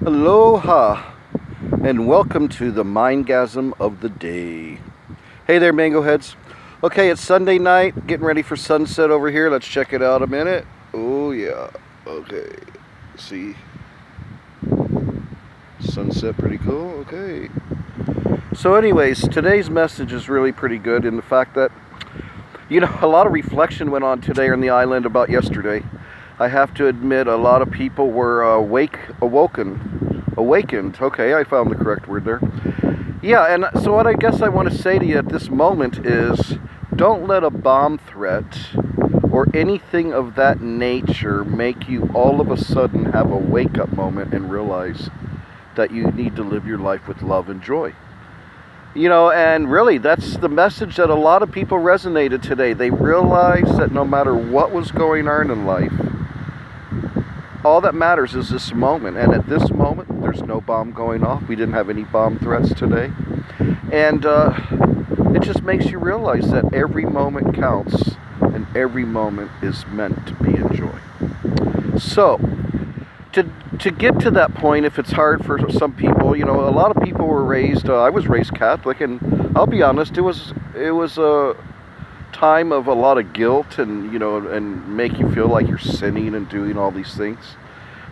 Aloha, and welcome to the Mindgasm of the day. Hey there, mango heads. Okay, it's Sunday night, getting ready for sunset over here. Let's check it out a minute. Oh, yeah. Okay. See? Sunset, pretty cool. Okay. So, anyways, today's message is really pretty good in the fact that, a lot of reflection went on today on the island about yesterday. I have to admit, a lot of people were awakened. Okay, I found the correct word there. Yeah, and so what I guess I want to say to you at this moment is, don't let a bomb threat or anything of that nature make you all of a sudden have a wake-up moment and realize that you need to live your life with love and joy. And really, that's the message that a lot of people resonated today. They realized that no matter what was going on in life, all that matters is this moment. And at this moment, there's no bomb going off. We didn't have any bomb threats today. And it just makes you realize that every moment counts and every moment is meant to be enjoyed. So, to get to that point, if it's hard for some people, a lot of people were raised, I was raised Catholic, and I'll be honest, it was a time of a lot of guilt and make you feel like you're sinning and doing all these things.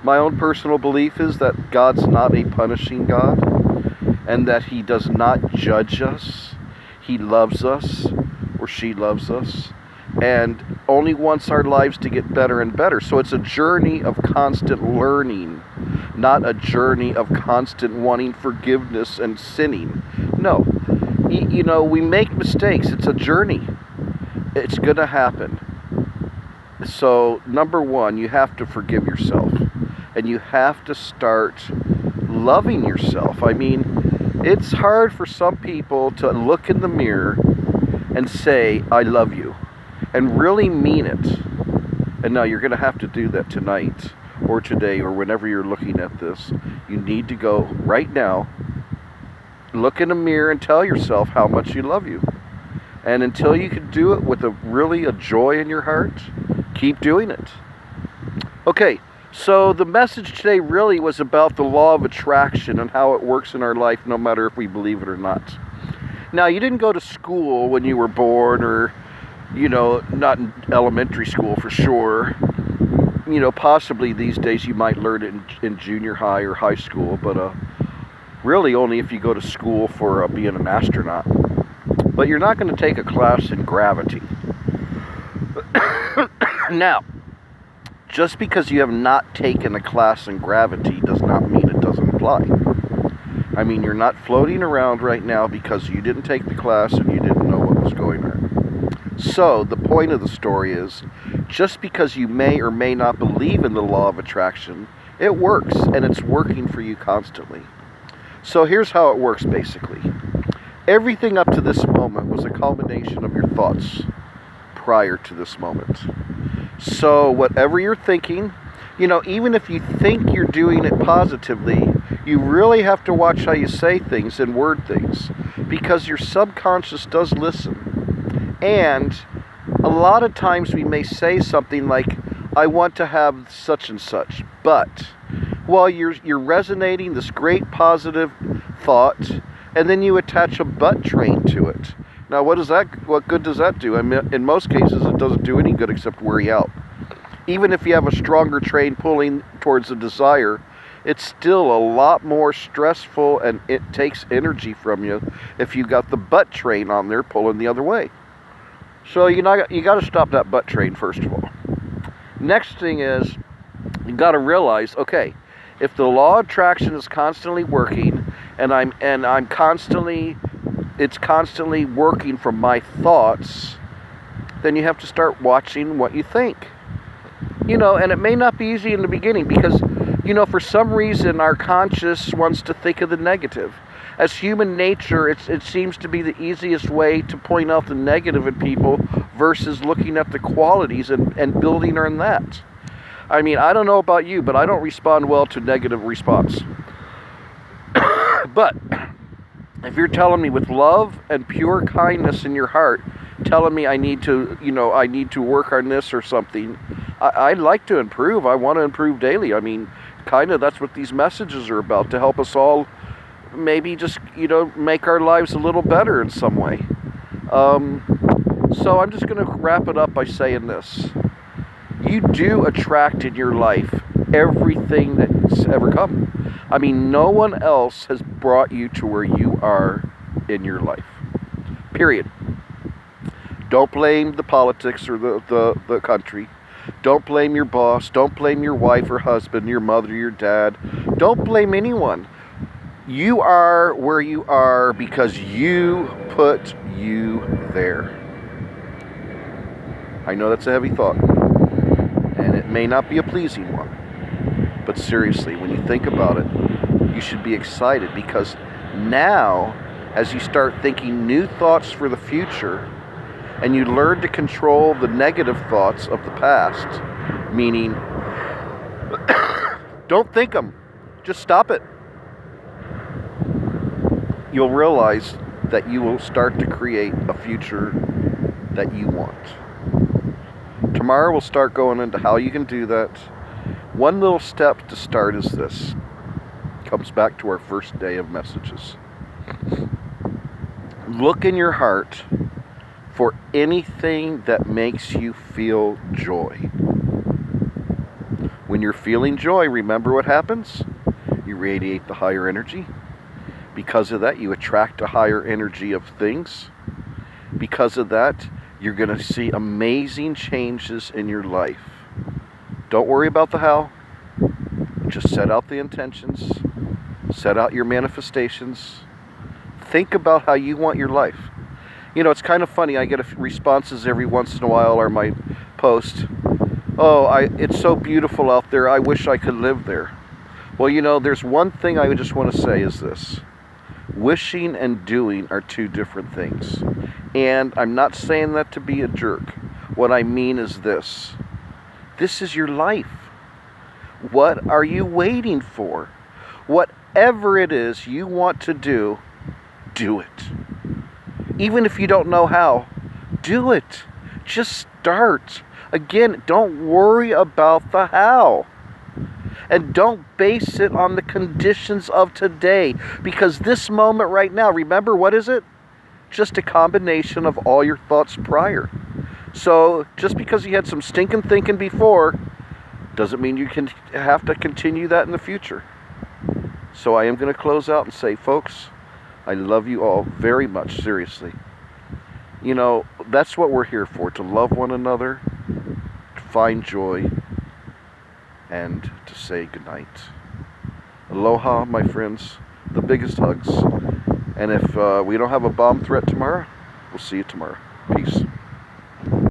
My own personal belief is that God's not a punishing God and that He does not judge us. He loves us, or she loves us, and only wants our lives to get better and better. So it's a journey of constant learning, not a journey of constant wanting forgiveness and sinning. No, we make mistakes. It's a journey. It's going to happen. So, number one, you have to forgive yourself. And you have to start loving yourself. I mean, it's hard for some people to look in the mirror and say, I love you, and really mean it. And now you're going to have to do that tonight or today or whenever you're looking at this. You need to go right now, look in the mirror and tell yourself how much you love you. And until you can do it with a joy in your heart, keep doing it. Okay, so the message today really was about the law of attraction and how it works in our life, no matter if we believe it or not. Now, you didn't go to school when you were born, or, not in elementary school for sure. Possibly these days you might learn it in junior high or high school, but really only if you go to school for being an astronaut. But you're not going to take a class in gravity. Now, just because you have not taken a class in gravity does not mean it doesn't apply. I mean, you're not floating around right now because you didn't take the class and you didn't know what was going on. So, the point of the story is, just because you may or may not believe in the law of attraction, it works, and it's working for you constantly. So here's how it works, basically. Everything up to this moment was a culmination of your thoughts prior to this moment. So whatever you're thinking, even if you think you're doing it positively, you really have to watch how you say things and word things, because your subconscious does listen. And a lot of times we may say something like, I want to have such and such, but while you're resonating this great positive thought, and then you attach a butt train to it. Now, what good does that do? I mean, in most cases, it doesn't do any good except wear you out. Even if you have a stronger train pulling towards a desire, it's still a lot more stressful, and it takes energy from you if you got the butt train on there pulling the other way. So you got to stop that butt train first of all. Next thing is, you got to realize, okay, if the law of attraction is constantly working, and it's constantly working from my thoughts, then you have to start watching what you think. And it may not be easy in the beginning because, for some reason our conscious wants to think of the negative. As human nature, it seems to be the easiest way to point out the negative in people versus looking at the qualities and building on that. I mean, I don't know about you, but I don't respond well to negative response. But if you're telling me with love and pure kindness in your heart, telling me I need to work on this or something, I'd like to improve. I want to improve daily. I mean, kind of that's what these messages are about, to help us all maybe just, make our lives a little better in some way. So I'm just going to wrap it up by saying this. You do attract in your life everything that's ever come. I mean, no one else has brought you to where you are in your life. Period. Don't blame the politics or the country. Don't blame your boss. Don't blame your wife or husband, your mother, your dad. Don't blame anyone. You are where you are because you put you there. I know that's a heavy thought, and it may not be a pleasing one. But seriously, when you think about it, you should be excited, because now, as you start thinking new thoughts for the future, and you learn to control the negative thoughts of the past, meaning, don't think them, just stop it. You'll realize that you will start to create a future that you want. Tomorrow we'll start going into how you can do that. One little step to start is this. Comes back to our first day of messages. Look in your heart for anything that makes you feel joy. When you're feeling joy, remember what happens? You radiate the higher energy. Because of that, you attract a higher energy of things. Because of that, you're going to see amazing changes in your life. Don't worry about the how. Just set out the intentions. Set out your manifestations. Think about how you want your life. It's kind of funny. I get responses every once in a while on my post. Oh, it's so beautiful out there. I wish I could live there. Well, there's one thing I just want to say is this. Wishing and doing are two different things. And I'm not saying that to be a jerk. What I mean is this. This is your life. What are you waiting for? Whatever it is you want to do, do it. Even if you don't know how, do it. Just start. Again, don't worry about the how. And don't base it on the conditions of today. Because this moment right now, remember, what is it? Just a combination of all your thoughts prior. So, just because you had some stinking thinking before, doesn't mean you can have to continue that in the future. So I am going to close out and say, folks, I love you all very much, seriously. That's what we're here for, to love one another, to find joy, and to say goodnight. Aloha, my friends. The biggest hugs. And if we don't have a bomb threat tomorrow, we'll see you tomorrow. Peace.